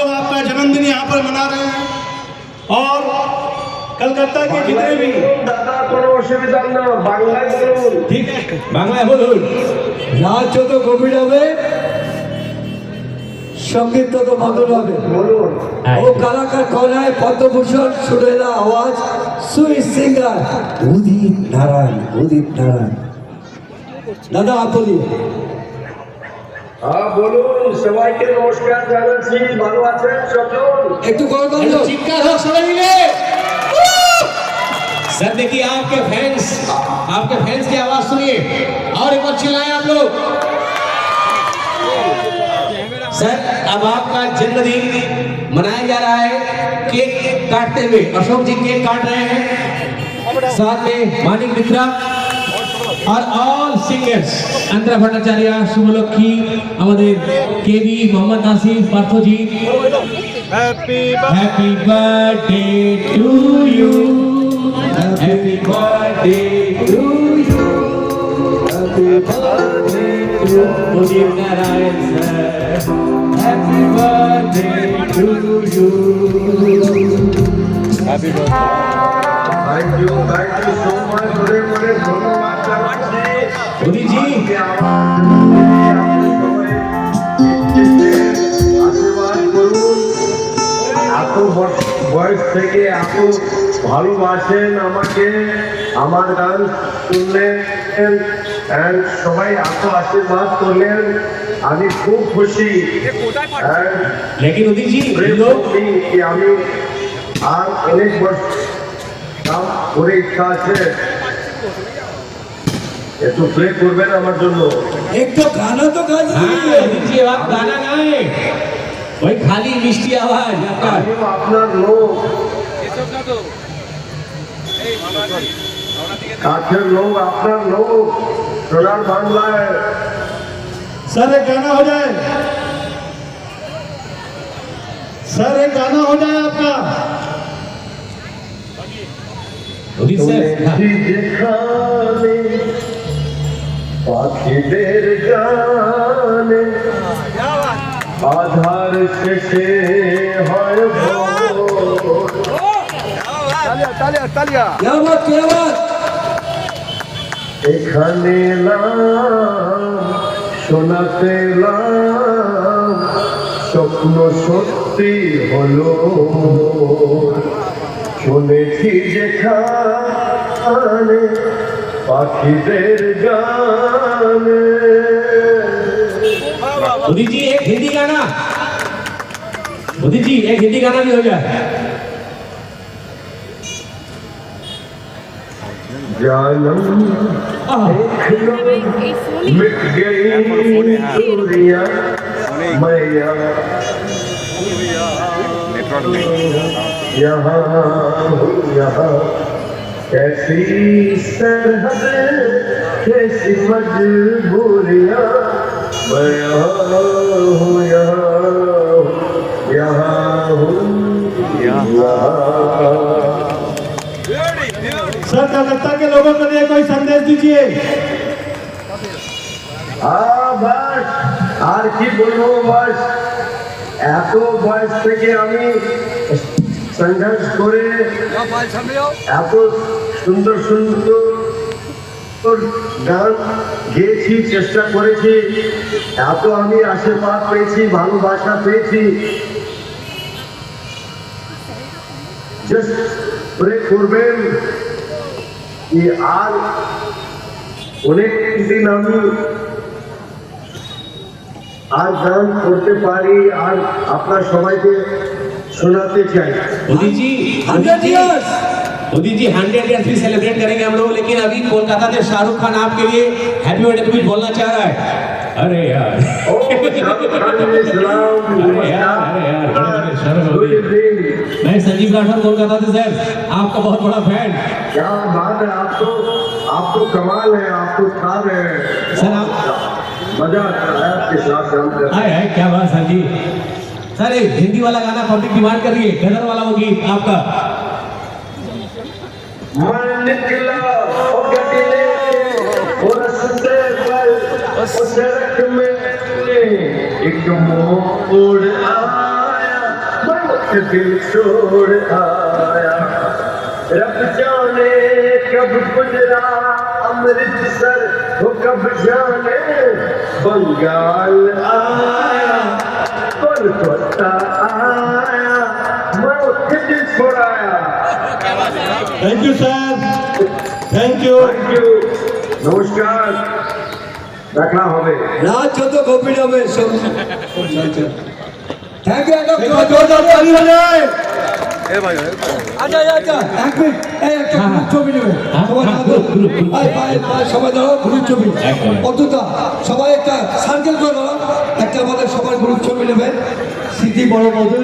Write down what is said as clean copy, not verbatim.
लोग आपका जन्मदिन यहाँ पर मना रहे हैं और कलकत्ता के जितने भी दादा কোনো অসুবিধা না বাংলায় বলুন ठीक है বাংলায় বলুন নাচ যত গভীর হবে সঙ্গীত তত মধুর হবে বলুন ও কালাকার কলায় পদ্মভূষণ সুরেলা আওয়াজ সুইট সিঙ্গার উদিত নারায়ণ দাদা আপনি হ্যাঁ বলুন সবাইকে নমস্কার জানাচ্ছি ভালো আছেন সকল একটু করবেন তো चित्कार हो सभी मिले सर देखिए आपके फैंस की आवाज सुनिए और एक बार चिल्लाएं आप लोग सर अब आपका जन्मदिन मनाया जा रहा है केक काटते हुए अशोक जी केक काट रहे हैं साथ में मानिक मित्रा और ऑल सिंगर्स अंतरा भट्टाचार्य शुभलक्ष्मी আমাদের केवी Mohammad Nasir Partho ji happy birthday to you happy birthday to you happy birthday to Udit Narayan sir happy birthday to you happy birthday thank you so much ধরে ধন্যবাদ জানাচ্ছি उदित जी আশীর্বাদ করুন এত বয়স থেকে এত ভালোবাসেন আমাকে আমার গান শুনলেন and সবাই এত আশীর্বাদ করলেন আমি খুব খুশি लेकिन उदित जी pray हम for लोग me कि আমি আর অনেক বছর কাম করে ইচ্ছা আছে একটু প্রে করবেন আমার জন্য একটু গানা তো গাইছি हाँ उदित जी आप गाना गाए वही खाली मिष्टी आवाज आपका আমিও আপনার লোক কাছের লোক আপনার লোক সোনার বাংলায় सर एक गाना हो जाए आपका उदित सर তুমি যেখানে পাখিদের গানে আধার শেষে হয় ভোর। क्या बात এখানে এলাম শোনাতে এলাম স্বপ্ন সত্যি হলো শুনেছি যেখানে পাখিদের গানে उदित जी एक हिंदी गाना भी हो जाए जानम देख लो मिट गई दूरियां मैं यहाँ हूँ यहाँ कैसी सरहद कैसी मजबूरियां मैं यहाँ हूँ सर कलकत्ता के लोगों के लिए कोई संदेश दीजिए বাস আর কি বলবো বাস এত বয়স থেকে আমি সংঘর্ষ করে এত সুন্দর গান গেয়েছি চেষ্টা করেছি এত আমি আশীর্বাদ পেয়েছি ভালোবাসা পেয়েছি জাস্ট প্রে করবেন कि आज অনেক দিন আমি আর গান করতে পারি আর আপনার সবাইকে শোনাতে চাই उदित जी 100 years उदित जी 100 ईयर्स भी सेलिब्रेट करेंगे हम लोग लेकिन अभी कोलकाता से शाहरुख खान आपके लिए हैप्पी बर्थडे ट्वीट बोलना चाह रहा है अरे यार ओ शाहरुख खान ने सलाम बड़े शाहरुख गुड इवनिंग मैं संजीव राठौर कोलकाता से सर आपका बहुत बड़ा फैन क्या बात है आपको कमाल है आपको खार है सर आप मजा आता है आपके साथ काम कर हाय हाय क्या बात सर जी सर एक हिंदी वाला गाना पब्लिक डिमांड कर रही है गदर वाला वो गीत आपका मन निकला ओ गड्डी लेके ओ रस्ते पर ओ सड़क में एक मोड़ आया दिल छोड़ आया रब जाने कब गुजरा अमृतसर वो कब जाने बंगाल आया कोलकाता आया मैं उसके दिल छोड़ाया thank you sir thank you thank you नमस्कार रखना होवे রাত যত গভীর হবে সব থ্যাংক ইউ একদম জোরদার তালি বাজায় আচ্ছা আচ্ছা এক মিনিট এই একটা গ্রুপ ছবি নেবে সবাই সবাই দাঁড়াও গ্রুপ ছবি অতটা সবাই একটা সার্কেল করে দাঁড়াও একটা আমাদের সবার গ্রুপ ছবি নেবে স্মৃতি বড় বদল